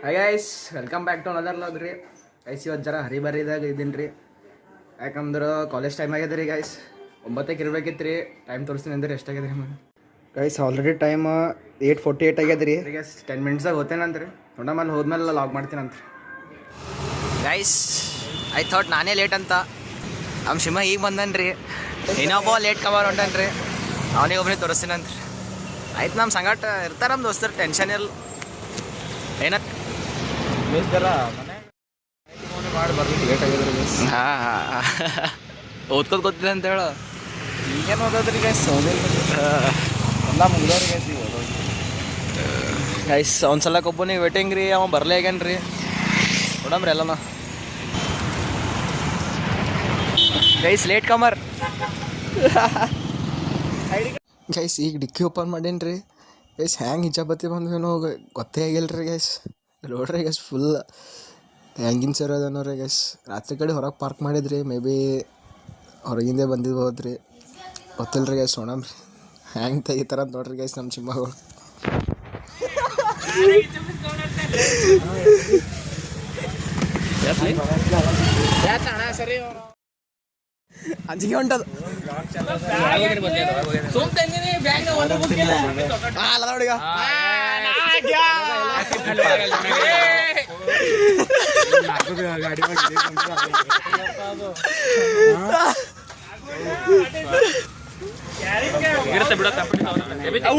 Hi guys, welcome back to another vlog ರೀ. Guys ಇವತ್ತು ಜರ ಹರಿಬರಿದಾಗ ಇದ್ದೀನಿ ರೀ. ಯಾಕಂದ್ರೆ ಕಾಲೇಜ್ ಟೈಮ್ ಆಗ್ಯದ ರೀ ಗೈಸ್. 9ಕ್ಕೆ ಇರ್ಬೇಕಿತ್ತು ರೀ. ಟೈಮ್ ತೋರಿಸ್ತೀನಿ ಅಂದ್ರೆ ಎಷ್ಟಾಗ್ಯದ ರೀ ಗೈಸ್? ಆಲ್ರೆಡಿ ಟೈಮ್ 8:48 ಆಗ್ಯದ ರೀ ಗೈಸ್. 10 ಮಿನಿಟ್ಸಾಗ ಹೋಗ್ತೇನಂತ ರೀ. ನೋಡಮಲ್ಲಿ ಹೋದ್ಮೇಲೆ ಲಾಗ್ ಮಾಡ್ತೀನಂತ ಗೈಸ್. ಐ ಥಾಟ್ ನಾನೇ ಲೇಟ್ ಅಂತ. ನಮ್ಮ ಶಿವ ಈಗ ಬಂದನ್ರಿ. ಇನ್ನೊಬ್ಬ ಲೇಟ್ ಕವರ್ ಹೊಂಟನ್ರಿ. ಅವನಿಗೆ ಒಬ್ಬನೇ ತೋರಿಸ್ತೀನಂತ ರೀ. ಆಯ್ತು, ನಮ್ಮ ಸಂಗಟ ಇರ್ತಾರೆ ನಮ್ಮ ದೋಸ್ತರು, ಟೆನ್ಷನ್ ಇಲ್ಲ. ಏನತ್ತ ಮಾಡಿ ಬರ್ಲಿಕ್ಕೆ ಲೇಟ್ ಆಗಿದ್ರೆ ಓದ್ಕೋದು ಗೊತ್ತಿದೆ ಅಂತ ಹೇಳ. ಈಗೇನು ಓದೋದ್ರಿ ಗೈಸ್? ಎಲ್ಲ ಮುಗಿದವ್ರಿ ಗೈಸ್. ಈಗ ಗೈಸ್ ಒಂದ್ಸಲ ಒಬ್ಬನಿಗೆ ವೇಟಿಂಗ್ ರೀ. ಅವ ಬರಲೇ ಆಗ್ಯಾನ ರೀ. ನೋಡಮ್ರಿ ಎಲ್ಲನ ಗೈಸ್. ಲೇಟ್ ಕಮರ್ ಗೈಸ್. ಈಗ ಡಿಕ್ಕಿ ಓಪನ್ ಮಾಡೀನಿ ರೀ ಗೈಸ್. ಹ್ಯಾಂಗೆ ಹಿಜಾಬತ್ತಿ ಬಂದ್ವೇನೋ ಗೊತ್ತೇ ಆಗಿಲ್ಲ ರೀ ಗೈಸ್. ನೋಡ್ರಿ ಗೈಸ್, ಫುಲ್ ಹೆಂಗಿನ ಸೇರೋದನೋ ರೀ ಗೈಸ್. ರಾತ್ರಿ ಕಡೆ ಹೊರಗೆ ಪಾರ್ಕ್ ಮಾಡಿದ್ರಿ. ಮೇ ಬಿ ಹೊರಗಿಂದೇ ಬಂದಿರ್ಬೋದು ರೀ, ಗೊತ್ತಿಲ್ಲ ರೀ ಗೈಸ್. ನೋಡಮ್ರಿ ಹ್ಯಾಂಗೆ ತೆಗಿತಾರ ಅಂತ ನೋಡ್ರಿ ಗೈಸ್ ನಮ್ಮ ಚಿಮ್ಮಗಳು. ಅಂಜಿಗೆ ಹೊಂಟದು ಅಲ್ಲ ನೋಡಿಗ.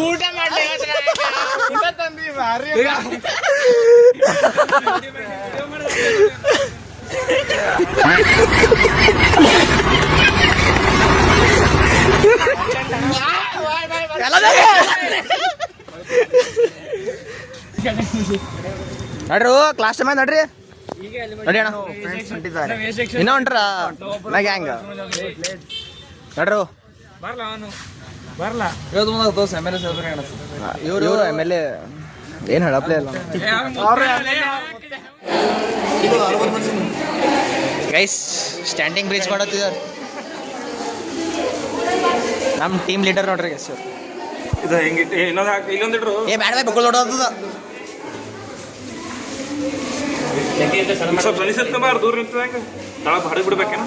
ಊಟ ಮಾಡಿ ನೋಡ್ರಿ ಕ್ಲಾಸ್ ಟೈಮ್ ನೋಡ್ರಿ. ನೋಡಿ ಅಣ್ಣ, ಇನ್ನೂ ಹೊಂಟ್ರ ನಾ ಗ್ಯಾಂಗ್ ನೋಡ್ರು. ಇವರು ಎಮ್.ಎಲ್.ಎ ಏನು ಹೇಳಪ್ಲೇ ಇಲ್ಲ ಗೈಸ್. ಸ್ಟ್ಯಾಂಡಿಂಗ್ ಬ್ರಿಡ್ಜ್ ಮಾಡತ್ತಿದ್ದಾರೆ ನಮ್ಮ ಟೀಮ್ ಲೀಡರ್ ನೋಡ್ರಿ ಗೈಸ್. ಇದು ಹೆಂಗಿಟ್ಟು ಇಲ್ಲೊಂದಿಟ್ರು ಏ ಬ್ಯಾಡ ಬೈ ಬಕ್ಕಳು ನೋಡೋದ. ಸ್ವಲ್ಪ ಸನಿಸತ್ಕಂಬಾರ ದೂರ ನಿಂತದ ಹೆಂಗೆ ತಳಗ ಹಡಗ್ ಬಿಡ್ಬೇಕೇನ?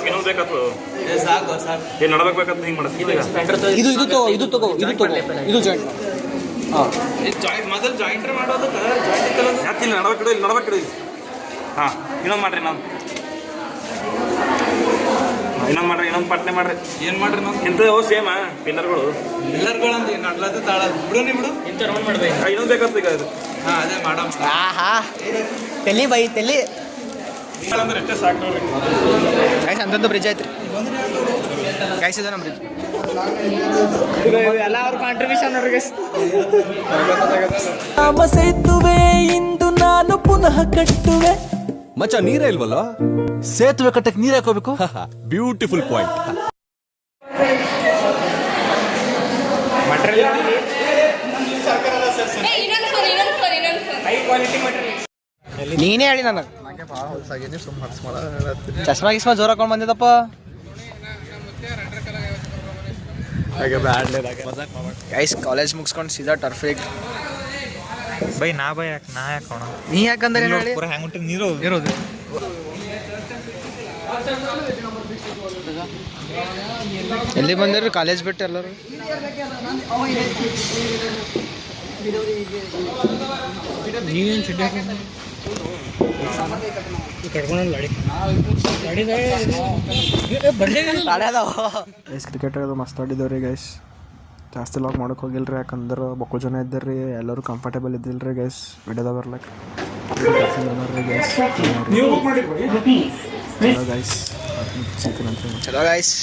ಇನ್ನೊಂದು ಬೇಕಾಗ್ತದ. ಏನು ನಡಬೇಕಾಗ್ತದ ಹಿಂಗೆ ಮಾಡೋದು. ಇದು ಇದು ತಗೋ ಇದು ತಗೋ ಇದು ತಗೋ ಇದು ಜಾಯಿಂಟ್. ಹಾಂ, ಜಾಯಿಂಟ್ ಮೊದಲು ಜಾಯಿಂಟ್ರ್ ಮಾಡೋದು. ಜಾಯಿಂಟ್ ಯಾಕೆ ಇಲ್ಲಿ ನಡಬೇಕು ಇಲ್ಲಿ ನಡಬೇಕು ಇಲ್ಲಿ. ಹಾಂ, ಇನ್ನೊಂದು ಮಾಡ್ರಿ. ಇನ್ನೊಂದು ಮಾಡ್ರಿ, ಇನ್ನೊಂದು ಪಟ್ನೆ ಮಾಡ್ರಿ. ಏನು ಮಾಡ್ರಿ ನಾವು ಇಂಥವು ಸೇಮಾ ಪಿಲ್ಲರ್ಗಳು ಅಂತ ನಡ್ಲದ್ದು ತಾಳ ಬಿಡು. ನೀವು ಬಿಡು ಇಂಥ ರೌಂಡ್ ಮಾಡ್ಬೇಕು. ಇನ್ನೊಂದು ಬೇಕಾಗ್ತದೆ ಈಗ ಅದು. ಹಾಂ, ಅದೇ ಮಾಡಮ್. ಹಾ ತೆಲಿ ಬೈ ತೆಲಿ ಅಂದ್ರೆ ಎಷ್ಟೇ ಸಾಕು ನೋಡ್ರಿ ಗೈಸ್. ಅಂತಂದು ಬ್ರಿಡ್ಜ್ ಐತ್ರಿ ಗೈಸ್. ಇದು ನಮ್ಮ ಬ್ರಿಡ್ಜ್. ಎಲ್ಲ ಅವ್ರ ಕಾಂಟ್ರಿಬ್ಯೂಷನ್ ನೋಡ್ರಿ ಗೈಸ್. ಸೇತುವೆ ಇಂದು ನಾನು ಪುನಃ ಕಟ್ಟುವೆ. ಮಚ್ಚ ನೀರೇ ಇಲ್ವಲ್ಲ, ಸೇತುವೆ ಕಟ್ಟಕ್ಕೆ ನೀರು ಹಾಕೋಬೇಕು. Beautiful point. ನೀನೇ ಹೇಳಿ ನನಗೆ. ಚಶ್ಮಾ ಗಿಸ್ಮಾ ಜೋರ್ ಹಾಕೊಂಡು ಬಂದಿದ್ದಪ್ಪ. ಗೈಸ್ ಕಾಲೇಜ್ ಮುಗಿಸ್ಕೊಂಡು ಸೀದಾ ಟರ್ಫಿಗೆ ಬೈ ನಾ ಬೈ ಯಾಕೆ ನಾ ಯಾಕೋಣ ನೀ ಯಾಕಂದ್ರೆ ಹೇಳಿ ಪೂರ ಹ್ಯಾಂಗ್ ಉಂಟು ನೀರು ಇರೋದು. ಎಲ್ಲಿ ಬಂದಿರಿ ಕಾಲೇಜ್ ಬಿಟ್ಟು ಎಲ್ಲರೂ? ನೀವೇನು ಚಿಡ್ಡಿ ಕ್ರಿಕೆಟ್ ಅದು ಮಸ್ತ್ ಆಡಿದವ್ರಿ ಗೈಸ್. ಜಾಸ್ತಿ ಲಾಕ್ ಮಾಡೋಕೆ ಹೋಗಿಲ್ಲ ರೀ, ಯಾಕಂದ್ರೆ ಬಕ್ಕಳು ಜನ ಇದ್ದಾರೆ ರೀ. ಎಲ್ಲರೂ ಕಂಫರ್ಟೇಬಲ್ ಇದ್ದಿಲ್ಲ ರೀ ಗೈಸ್ ವಿಡಿಯೋದಾಗ ಬರ್ಲಕ್ಕೆ. ಚಲೋ ಗೈಸ್,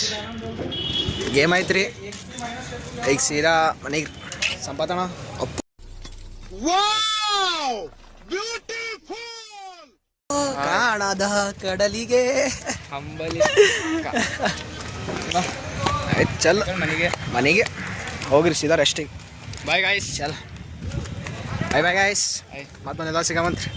ಗೇಮ್ ಐತ್ರಿ. ಈಗ ಸೀದಾ ಮನೆಗೆ ಸಂಪಾದಣ. ಕಾಣದ ಕಡಲಿಗೆ ಆಯ್ತು ಚಲ್ ಮನೆಗೆ ಹೋಗ್ರಿ ಸೀದಾ ರೆಸ್ಟಿಗೆ. Bye guys. ಚಲ್ ಬಾಯ್ ಬಾಯ್ ಗಾಯ್ಸ್. ಮತ್ತೆ ಮನೆಲ್ಲ ಸಿಗಮಂತ್ರಿ.